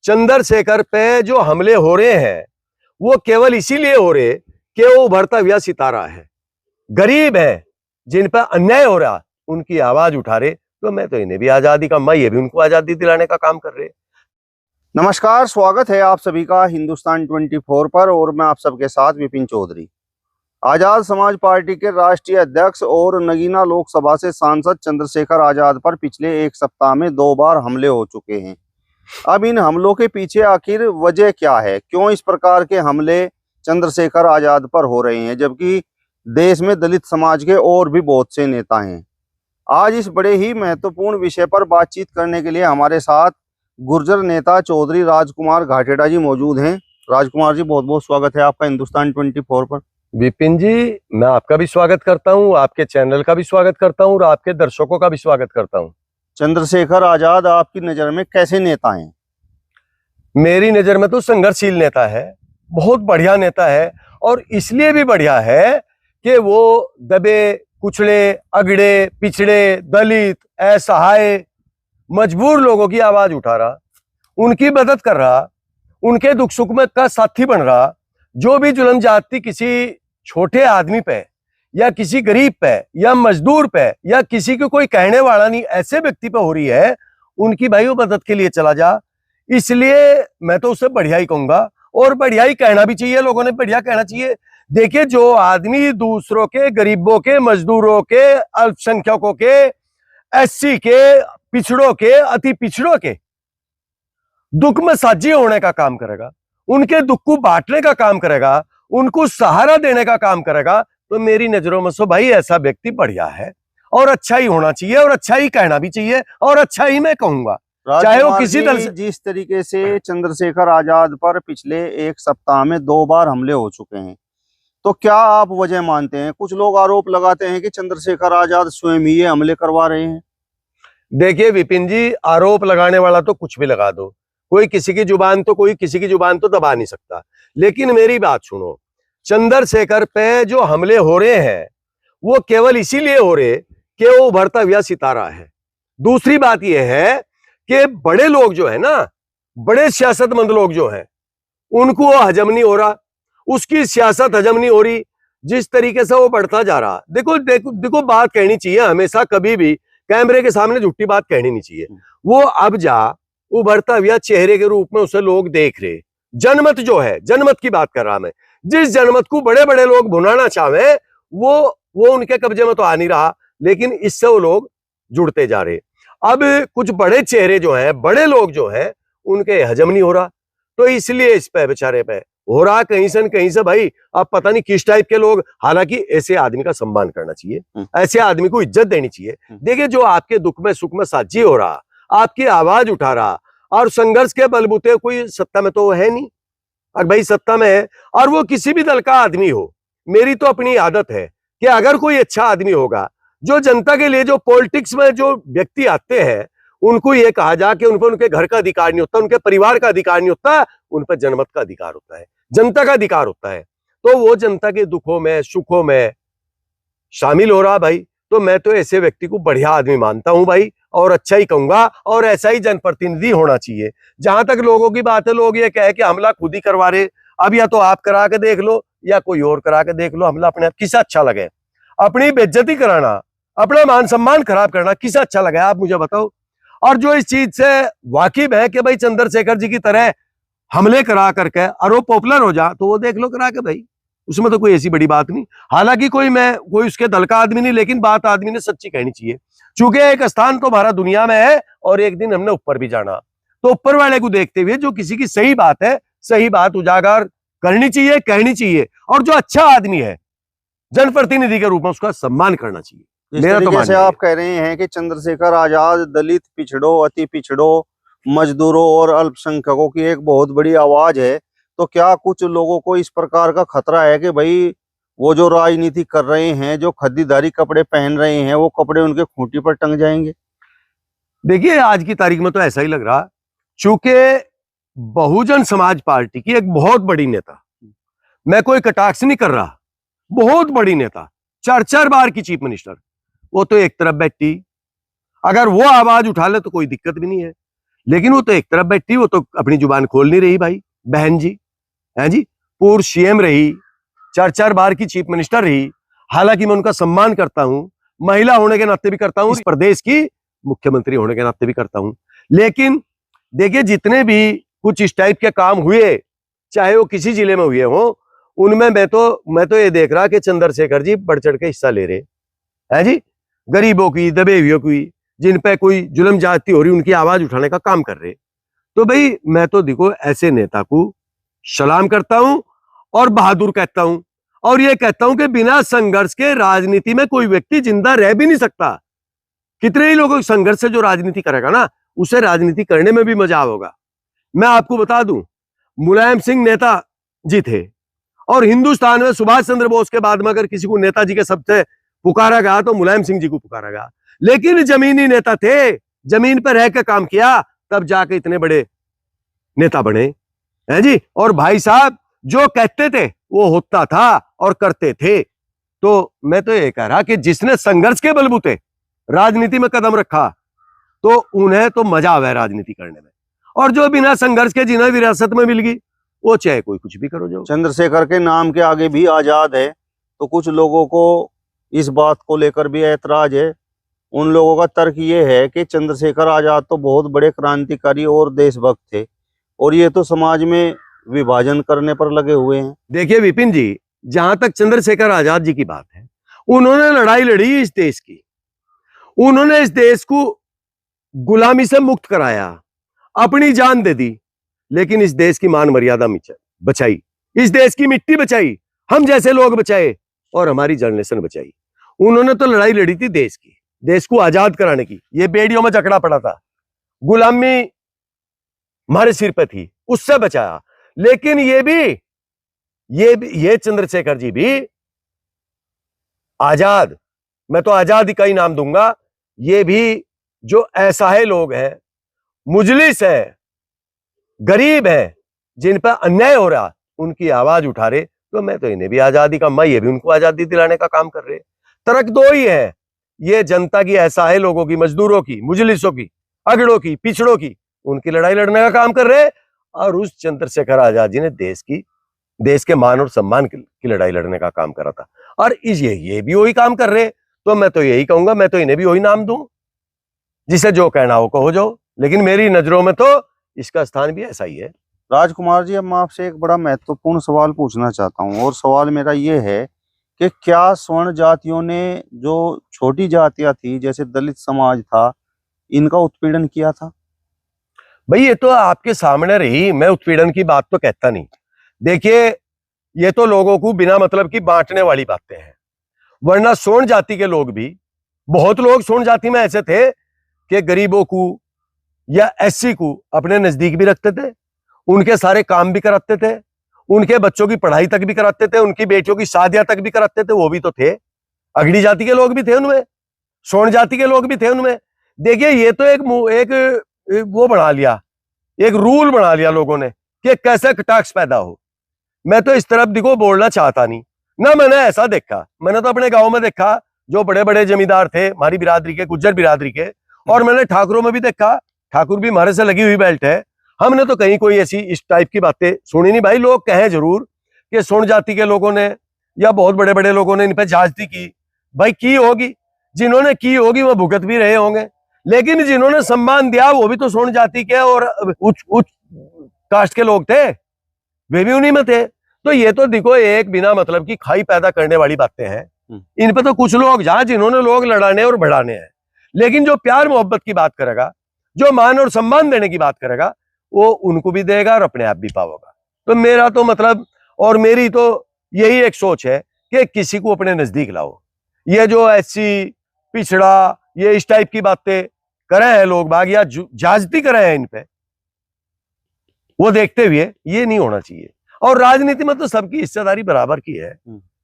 चंद्रशेखर पे जो हमले हो रहे हैं वो केवल इसीलिए हो रहे कि वो उभरता हुआ सितारा है, गरीब है, जिन पर अन्याय हो रहा उनकी आवाज उठा रहे। तो मैं तो इन्हें भी आजादी का, मैं ये भी उनको आजादी दिलाने का काम कर रहे। नमस्कार, स्वागत है आप सभी का हिंदुस्तान 24 पर और मैं आप सबके साथ विपिन चौधरी। आजाद समाज पार्टी के राष्ट्रीय अध्यक्ष और नगीना लोकसभा से सांसद चंद्रशेखर आजाद पर पिछले एक सप्ताह में 2 बार हमले हो चुके हैं। अब इन हमलों के पीछे आखिर वजह क्या है? क्यों इस प्रकार के हमले चंद्रशेखर आजाद पर हो रहे हैं, जबकि देश में दलित समाज के और भी बहुत से नेता हैं? आज इस बड़े ही महत्वपूर्ण विषय पर बातचीत करने के लिए हमारे साथ गुर्जर नेता चौधरी राजकुमार घाटेड़ा जी मौजूद हैं। राजकुमार जी, बहुत बहुत स्वागत है आपका हिंदुस्तान 24 पर। विपिन जी, मैं आपका भी स्वागत करता हूं, आपके चैनल का भी स्वागत करता हूं और आपके दर्शकों का भी स्वागत करता हूं। चंद्रशेखर आजाद आपकी नजर में कैसे नेता हैं? मेरी नजर में तो संघर्षशील नेता है, बहुत बढ़िया नेता है, और इसलिए भी बढ़िया है कि वो दबे कुचले, अगड़े, पिछड़े, दलित, असहाय, मजबूर लोगों की आवाज उठा रहा, उनकी मदद कर रहा, उनके दुख सुख में का साथी बन रहा। जो भी जुल्म जाती किसी छोटे आदमी पे या किसी गरीब पे या मजदूर पे या किसी को कोई कहने वाला नहीं ऐसे व्यक्ति पे हो रही है, उनकी भाई वो मदद के लिए चला जा। इसलिए मैं तो उससे बढ़िया ही कहूंगा, और बढ़िया ही कहना भी चाहिए, लोगों ने बढ़िया कहना चाहिए। देखिए, जो आदमी दूसरों के, गरीबों के, मजदूरों के, अल्पसंख्यकों के, एससी के, पिछड़ों के, अति पिछड़ों के दुख में साझी होने का काम करेगा, उनके दुख को बांटने का काम करेगा, उनको सहारा देने का काम करेगा, तो मेरी नजरों में सो भाई ऐसा व्यक्ति बढ़िया है और अच्छा ही होना चाहिए और अच्छा ही कहना भी चाहिए और अच्छा ही मैं कहूंगा, चाहे वो किसी दल से। जिस तरीके से चंद्रशेखर आजाद पर पिछले एक सप्ताह में 2 बार हमले हो चुके हैं, तो क्या आप वजह मानते हैं? कुछ लोग आरोप लगाते हैं कि चंद्रशेखर आजाद स्वयं ही ये हमले करवा रहे हैं। देखिए विपिन जी, आरोप लगाने वाला तो कुछ भी लगा दो, कोई किसी की जुबान तो दबा नहीं सकता। लेकिन मेरी बात सुनो, चंद्रशेखर पे जो हमले हो रहे हैं वो केवल इसीलिए हो रहे कि वो उभरता हुआ सितारा है। दूसरी बात यह है कि बड़े लोग जो है ना, बड़े सियासतमंद लोग जो हैं, उनको वो हजम नहीं हो रहा, उसकी सियासत हजम नहीं हो रही, जिस तरीके से वो बढ़ता जा रहा। देखो देखो देखो, बात कहनी चाहिए हमेशा, कभी भी कैमरे के सामने झूठी बात कहनी नहीं चाहिए। वो अब जा उभरता हुआ चेहरे के रूप में उसे लोग देख रहे। जनमत जो है, जनमत की बात कर रहा मैं, जिस जनमत को बड़े बड़े लोग भुनाना चाहे वो उनके कब्जे में तो आ नहीं रहा, लेकिन इससे वो लोग जुड़ते जा रहे। अब कुछ बड़े चेहरे जो हैं, बड़े लोग जो हैं, उनके हजम नहीं हो रहा, तो इसलिए इस पे बेचारे पे हो रहा कहीं से भाई। अब पता नहीं किस टाइप के लोग, हालांकि ऐसे आदमी का सम्मान करना चाहिए, ऐसे आदमी को इज्जत देनी चाहिए। देखिए, जो आपके दुख में सुख में साझी हो रहा, आपकी आवाज उठा रहा, और संघर्ष के बलबूते, कोई सत्ता में तो है नहीं, और भाई सत्ता में है और वो किसी भी दल का आदमी हो, मेरी तो अपनी आदत है कि अगर कोई अच्छा आदमी होगा, जो जनता के लिए, जो पॉलिटिक्स में जो व्यक्ति आते हैं, उनको ये कहा जा कि उन पर उनके घर का अधिकार नहीं होता, उनके परिवार का अधिकार नहीं होता, उन पर जनमत का अधिकार होता है, जनता का अधिकार होता है। तो वो जनता के दुखों में सुखों में शामिल हो रहा भाई, तो मैं तो ऐसे व्यक्ति को बढ़िया आदमी मानता हूं भाई, और अच्छा ही कहूंगा, और ऐसा ही जनप्रतिनिधि होना चाहिए। जहां तक लोगों की बात है, लोग ये कहे कि हमला खुद ही करवा रहे, अब या तो आप करा के देख लो या कोई और करा के देख लो, हमला अपने आप किसे अच्छा लगे? अपनी बेइज्जती कराना, अपना मान सम्मान खराब करना किसे अच्छा लगे, आप मुझे बताओ। और जो इस चीज से वाकिफ है कि भाई चंद्रशेखर जी की तरह हमले करा करके और वो पॉपुलर हो जा, तो वो देख लो करा के भाई, उसमें तो कोई ऐसी बड़ी बात नहीं। हालांकि कोई उसके दल का आदमी नहीं, लेकिन बात आदमी ने सच्ची कहनी चाहिए, चूंकि एक स्थान तो हमारा दुनिया में है और एक दिन हमने ऊपर भी जाना, तो ऊपर वाले को देखते हुए जो किसी की सही बात है, सही बात उजागर करनी चाहिए, कहनी चाहिए, और जो अच्छा आदमी है जनप्रतिनिधि के रूप में उसका सम्मान करना चाहिए। मेरा तो जैसे आप कह रहे हैं कि चंद्रशेखर आजाद दलित, पिछड़ों, अति पिछड़ों, मजदूरों और अल्पसंख्यकों की एक बहुत बड़ी आवाज है, तो क्या कुछ लोगों को इस प्रकार का खतरा है कि भाई वो जो राजनीति कर रहे हैं, जो खद्दीदारी कपड़े पहन रहे हैं, वो कपड़े उनके खूंटी पर टंग जाएंगे? देखिए, आज की तारीख में तो ऐसा ही लग रहा, चूंकि बहुजन समाज पार्टी की एक बहुत बड़ी नेता, मैं कोई कटाक्ष नहीं कर रहा, बहुत बड़ी नेता, 4 बार की चीफ मिनिस्टर, वो तो एक तरफ बैठी, अगर वो आवाज उठा ले तो कोई दिक्कत भी नहीं है। लेकिन वो तो एक तरफ बैठी, वो तो अपनी जुबान खोल नहीं रही भाई। बहन जी है जी, पूर्व सीएम रही, 4 बार की चीफ मिनिस्टर रही। हालांकि मैं उनका सम्मान करता हूं, महिला होने के नाते भी करता हूं, इस प्रदेश की मुख्यमंत्री होने के नाते भी करता हूं। लेकिन देखिए, जितने भी कुछ इस टाइप के काम हुए, चाहे वो किसी जिले में हुए हो, उनमें मैं तो ये देख रहा कि चंद्रशेखर जी बढ़ चढ़ के हिस्सा ले रहे हैं जी। गरीबों की, दबे हुए की, जिन पे कोई जुल्म ज्यादती हो रही, उनकी आवाज उठाने का काम कर रहे। तो भाई मैं तो देखो ऐसे नेता को सलाम करता हूं और बहादुर कहता हूं, और ये कहता हूं कि बिना संघर्ष के राजनीति में कोई व्यक्ति जिंदा रह भी नहीं सकता। कितने ही लोगों के संघर्ष से जो राजनीति करेगा ना, उसे राजनीति करने में भी मजा होगा। मैं आपको बता दूं, मुलायम सिंह नेता जी थे, और हिंदुस्तान में सुभाष चंद्र बोस के बाद में अगर किसी को नेताजी के शब्द से पुकारा गया तो मुलायम सिंह जी को पुकारा गया। लेकिन जमीनी नेता थे, जमीन पर रह के काम किया, तब जाके इतने बड़े नेता बने हैं जी। और भाई साहब जो कहते थे वो होता था और करते थे। तो मैं तो ये कह रहा कि जिसने संघर्ष के बलबूते राजनीति में कदम रखा, तो उन्हें तो मजा आवे राजनीति करने में, और जो बिना संघर्ष के जिन्हें विरासत में मिल गई, वो चाहे कोई कुछ भी करो। जो चंद्रशेखर के नाम के आगे भी आजाद है, तो कुछ लोगों को इस बात को लेकर भी ऐतराज है। उन लोगों का तर्क ये है कि चंद्रशेखर आजाद तो बहुत बड़े क्रांतिकारी और देशभक्त थे, और ये तो समाज में विभाजन करने पर लगे हुए हैं। देखिए विपिन जी, जहां तक चंद्रशेखर आजाद जी की बात है, उन्होंने लड़ाई लड़ी इस देश की, उन्होंने इस देश को गुलामी से मुक्त कराया, अपनी जान दे दी, लेकिन इस देश की मान मर्यादा बचाई, इस देश की मिट्टी बचाई, हम जैसे लोग बचाए, और हमारी जनरेशन बचाई। उन्होंने तो लड़ाई लड़ी थी देश की, देश को आजाद कराने की। ये बेड़ियों में जकड़ा पड़ा था, गुलामी हमारे सिर पे थी, उससे बचाया। लेकिन ये चंद्रशेखर जी भी आजाद, मैं तो आजादी का ही नाम दूंगा, ये भी जो असहाय लोग हैं, मुजलिस है, गरीब है, जिन पर अन्याय हो रहा, उनकी आवाज उठा रहे। तो मैं तो इन्हें भी आजादी का, मैं ये भी उनको आजादी दिलाने का काम कर रहे। तर्क दो ही है, ये जनता की, असहाय लोगों की, मजदूरों की, मुजलिसों की, अगड़ों की, पिछड़ों की, उनकी लड़ाई लड़ने का काम कर रहे। और उस चंद्रशेखर आजाद जी ने देश के मान और सम्मान की लड़ाई लड़ने का काम करा था, और ये भी वही काम कर रहे। तो मैं तो यही कहूंगा, मैं तो इन्हें भी वही नाम दूं, जिसे जो कहना हो कहो जो, लेकिन मेरी नजरों में तो इसका स्थान भी ऐसा ही है। राजकुमार जी, अब मैं आपसे एक बड़ा महत्वपूर्ण सवाल पूछना चाहता हूँ, और सवाल मेरा ये है कि क्या स्वर्ण जातियों ने, जो छोटी जातियां थी जैसे दलित समाज था, इनका उत्पीड़न किया था? भाई ये तो आपके सामने रही, मैं उत्पीड़न की बात तो कहता नहीं। देखिए, ये तो लोगों को बिना मतलब की बांटने वाली बातें हैं, वरना सोन जाति के लोग भी, बहुत लोग सोन जाति में ऐसे थे कि गरीबों को या एससी को अपने नजदीक भी रखते थे, उनके सारे काम भी कराते थे, उनके बच्चों की पढ़ाई तक भी कराते थे, उनकी बेटियों की शादियां तक भी कराते थे। वो भी तो थे, अगड़ी जाति के लोग भी थे उनमें, सोन जाति के लोग भी थे उनमें। देखिए, ये तो एक वो बना लिया, एक रूल बना लिया लोगों ने कि कैसे टैक्स पैदा हो। मैं तो इस तरफ देखो बोलना चाहता नहीं ना, मैंने ऐसा देखा, मैंने तो अपने गांव में देखा, जो बड़े बड़े जमींदार थे हमारी बिरादरी के, गुज्जर बिरादरी के, और मैंने ठाकुरों में भी देखा, ठाकुर भी हमारे से लगी हुई बेल्ट है। हमने तो कहीं कोई ऐसी इस टाइप की बातें सुनी नहीं। भाई लोग कहें जरूर कि सोन जाति के लोगों ने या बहुत बड़े बड़े लोगों ने इन पे ज्यादती की, भाई की होगी, जिन्होंने की होगी वो भुगत भी रहे होंगे, लेकिन जिन्होंने सम्मान दिया वो भी तो सोन जाति के और उच्च कास्ट के लोग थे, वे भी उन्हीं में थे। तो ये तो देखो एक बिना मतलब की खाई पैदा करने वाली बातें हैं। इन पे तो कुछ लोग जहां जिन्होंने लोग लड़ाने और बढ़ाने हैं, लेकिन जो प्यार मोहब्बत की बात करेगा, जो मान और सम्मान देने की बात करेगा, वो उनको भी देगा और अपने आप भी पाओगा। तो मेरा तो मतलब, और मेरी तो यही एक सोच है कि किसी को अपने नजदीक लाओ। ये जो ऐसी पिछड़ा, ये इस टाइप की बातें करे हैं लोग बाग, या जाजती करे हैं इन पे, वो देखते हुए ये नहीं होना चाहिए। और राजनीति में तो सबकी हिस्सेदारी बराबर की है,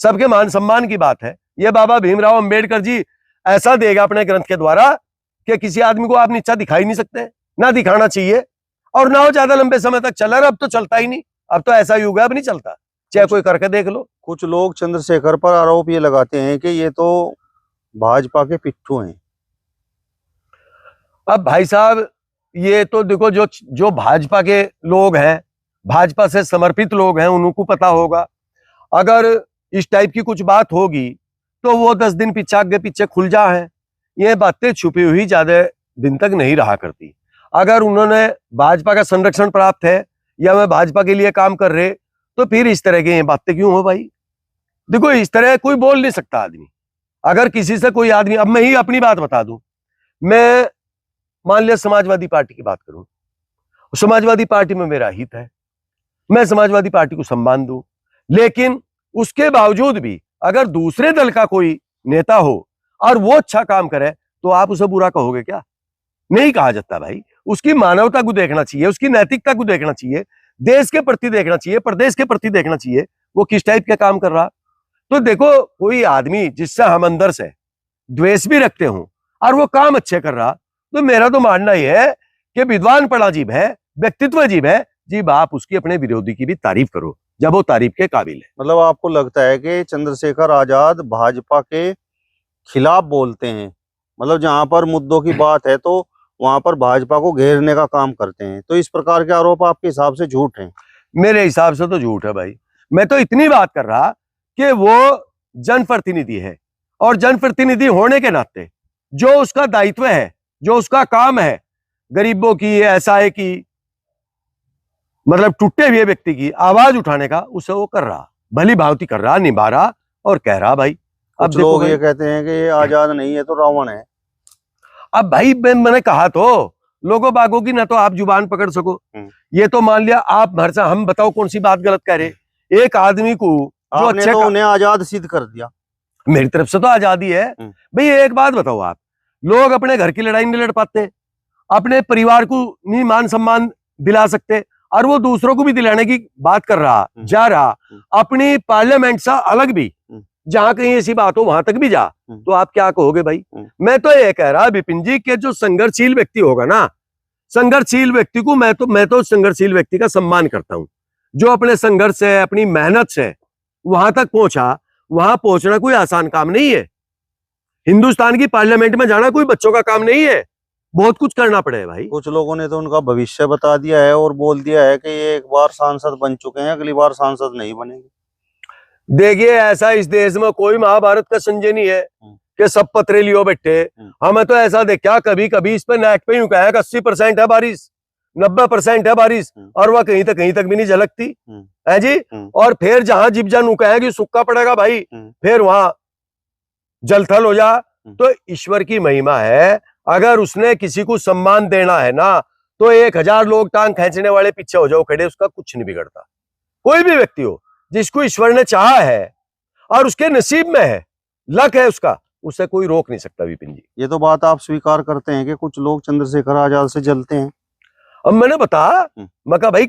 सबके मान सम्मान की बात है। ये बाबा भीमराव अंबेडकर जी ऐसा देगा अपने ग्रंथ के द्वारा कि किसी आदमी को आप नीचा दिखाई नहीं सकते, ना दिखाना चाहिए, और ना वो ज्यादा लंबे समय तक चला रहा। अब तो चलता ही नहीं, अब तो ऐसा युग है, अब नहीं चलता, चाहे कोई करके देख लो। कुछ लोग चंद्रशेखर पर आरोप ये लगाते हैं कि ये तो भाजपा के पिट्ठू हैं। अब भाई साहब, ये तो देखो, जो भाजपा के लोग हैं, भाजपा से समर्पित लोग हैं, उनको पता होगा। अगर इस टाइप की कुछ बात होगी तो वो 10 दिन पीछे आगे पीछे खुल जा है। ये बातें छुपी हुई ज्यादा दिन तक नहीं रहा करती। अगर उन्होंने भाजपा का संरक्षण प्राप्त है या मैं भाजपा के लिए काम कर रहे, तो फिर इस तरह की ये बातें क्यों हो भाई? देखो, इस तरह कोई बोल नहीं सकता आदमी। अगर किसी से कोई आदमी, अब मैं ही अपनी बात बता दूं, मैं मान लिया समाजवादी पार्टी की बात करूं, समाजवादी पार्टी में मेरा हित है, मैं समाजवादी पार्टी को सम्मान दूं, लेकिन उसके बावजूद भी अगर दूसरे दल का कोई नेता हो और वो अच्छा काम करे तो आप उसे बुरा कहोगे क्या? नहीं कहा जाता भाई। उसकी मानवता को देखना चाहिए, उसकी नैतिकता को देखना चाहिए, देश के प्रति देखना चाहिए, प्रदेश के प्रति देखना चाहिए, वो किस टाइप का काम कर रहा। तो देखो, कोई आदमी जिससे हम अंदर से द्वेष भी रखते हो और वो काम अच्छे कर रहा, तो मेरा तो मानना ही है कि विद्वान पड़ा जीव है, व्यक्तित्व जीव है जीव, आप उसकी अपने विरोधी की भी तारीफ करो जब वो तारीफ के काबिल है। मतलब आपको लगता है कि चंद्रशेखर आजाद भाजपा के खिलाफ बोलते हैं, मतलब जहां पर मुद्दों की बात है तो वहां पर भाजपा को घेरने का काम करते हैं, तो इस प्रकार के आरोप आपके हिसाब से झूठ हैं? मेरे हिसाब से तो झूठ है भाई। मैं तो इतनी बात कर रहा कि वो जनप्रतिनिधि है, और जनप्रतिनिधि होने के नाते जो उसका दायित्व है, जो उसका काम है, गरीबों की, असहाय की, मतलब टूटे हुए व्यक्ति की आवाज उठाने का, उसे वो कर रहा, भली भांति कर रहा, निभा रहा और कह रहा भाई। अब कुछ लोग ये कहते हैं कि ये आजाद नहीं है तो रावण है। अब भाई मैंने कहा तो लोगों बागों की ना तो आप जुबान पकड़ सको। ये तो मान लिया आप भरसा, हम बताओ कौन सी बात गलत कह रहे। एक आदमी को जो आपने तो उन्हें आजाद सिद्ध कर दिया। मेरी तरफ से तो आजादी है भाई। एक बात बताओ, आप लोग अपने घर की लड़ाई नहीं लड़ पाते, अपने परिवार को नहीं मान सम्मान दिला सकते, और वो दूसरों को भी दिलाने की बात कर रहा, जा रहा, अपनी पार्लियामेंट से अलग भी, जहां कहीं ऐसी बात हो वहां तक भी जा, तो आप क्या कहोगे भाई? मैं तो ये कह रहा विपिन जी के जो संघर्षशील व्यक्ति होगा ना, संघर्षशील व्यक्ति को मैं तो संघर्षशील व्यक्ति का सम्मान करता हूं। जो अपने संघर्ष से, अपनी मेहनत से वहां तक पहुंचा, वहां पहुंचना कोई आसान काम नहीं है। हिंदुस्तान की पार्लियामेंट में जाना कोई बच्चों का काम नहीं है, बहुत कुछ करना पड़े भाई। कुछ लोगों ने तो उनका भविष्य बता दिया है और बोल दिया है कि ये एक बार सांसद बन चुके हैं, अगली बार सांसद नहीं बनेंगे। देखिए, ऐसा इस देश में कोई महाभारत का संजय नहीं है कि सब पत्रे लियो बैठे। हमें तो ऐसा देखा कभी कभी इस पे नेक पे यूं कहा 80% है बारिश, 90% है बारिश, और वह कहीं तक भी नहीं झलकती है जी। और फिर जहां जिब जान कहेगी सूखा पड़ेगा भाई, फिर वहां जलथल हो जा। तो ईश्वर की महिमा है, अगर उसने किसी को सम्मान देना है ना, तो 1000 लोग टांग खींचने वाले पीछे हो जाओ खड़े, उसका कुछ नहीं बिगड़ता। कोई भी व्यक्ति हो जिसको ईश्वर ने चाहा है और उसके नसीब में है, लक है उसका, उसे कोई रोक नहीं सकता। विपिन जी, ये तो बात आप स्वीकार करते हैं कि कुछ लोग चंद्रशेखर आजाद से जलते हैं। अब मैंने बता, मैं कहा भाई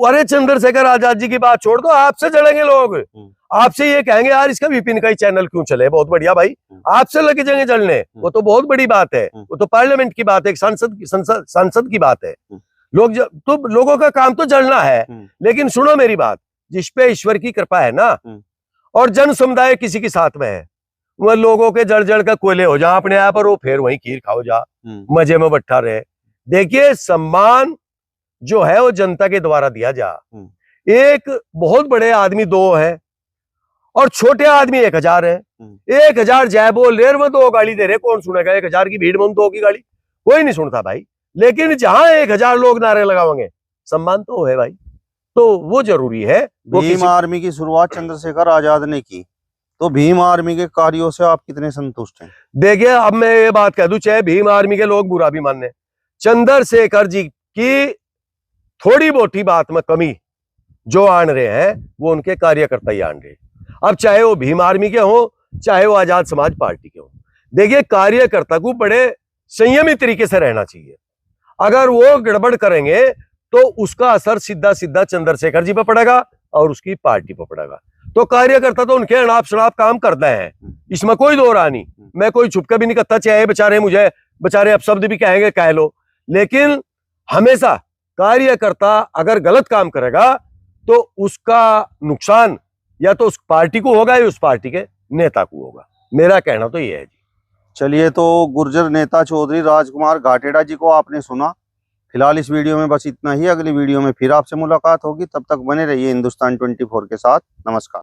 अरे चंद्रशेखर आजाद जी की बात छोड़ दो, आपसे जलेंगे लोग, आपसे ये कहेंगे यार इसका विपिन का ही चैनल क्यों चले, बहुत बढ़िया भाई, आपसे लगे जाएंगे जलने, वो तो बहुत बड़ी बात है, वो तो पार्लियामेंट की बात है, एक सांसद की बात है। तो लोगों का काम तो जलना है, लेकिन सुनो मेरी बात, जिसपे ईश्वर की कृपा है ना, और जन समुदाय किसी के साथ में है, वह लोगों के जड़ जड़ का कोयले हो जा अपने आप, और वो फिर वहीं खीर खाओ जा, मजे में बैठा रहे। देखिए, सम्मान जो है वो जनता के द्वारा दिया जा। एक बहुत बड़े आदमी 2 है और छोटे आदमी 1000 है। 1000 जय बोल रहे, वो 2 गाली दे रहे, कौन सुनेगा? 1000 की भीड़ में 2 की गाली कोई नहीं सुनता भाई। लेकिन जहां 1000 लोग नारे लगाएंगे, सम्मान तो है भाई, तो वो जरूरी है। भीम आर्मी की शुरुआत चंद्रशेखर आजाद ने की, तो भीम आर्मी के कार्यों से आप कितने संतुष्ट हैं? देखिए, अब मैं ये बात कह दूं, चाहे भीम आर्मी के लोग बुरा भी माने, चंद्रशेखर जी की थोड़ी मोटी बात में कमी जो आन रहे हैं, वो उनके कार्यकर्ता ही आन रहे। अब चाहे वो भीम आर्मी के हो, चाहे वो आजाद समाज पार्टी के हो, देखिए कार्यकर्ता को बड़े संयमी तरीके से रहना चाहिए। अगर वो गड़बड़ करेंगे तो उसका असर सीधा सीधा चंद्रशेखर जी पर पड़ेगा और उसकी पार्टी पर पड़ेगा। तो कार्यकर्ता तो उनके अनाप शनाप काम करते हैं, इसमें कोई दो राह नहीं। मैं कोई छुपकर भी नहीं करता, चाहे बेचारे मुझे बेचारे अपशब्द भी कहेंगे, कह लो, लेकिन हमेशा कार्यकर्ता अगर गलत काम करेगा तो उसका नुकसान या तो उस पार्टी को होगा या उस पार्टी के नेता को होगा। मेरा कहना तो ये है जी। चलिए, तो गुर्जर नेता चौधरी राजकुमार घाटेड़ा जी को आपने सुना, फिलहाल इस वीडियो में बस इतना ही। अगली वीडियो में फिर आपसे मुलाकात होगी, तब तक बने रहिए हिंदुस्तान 24 के साथ। नमस्कार।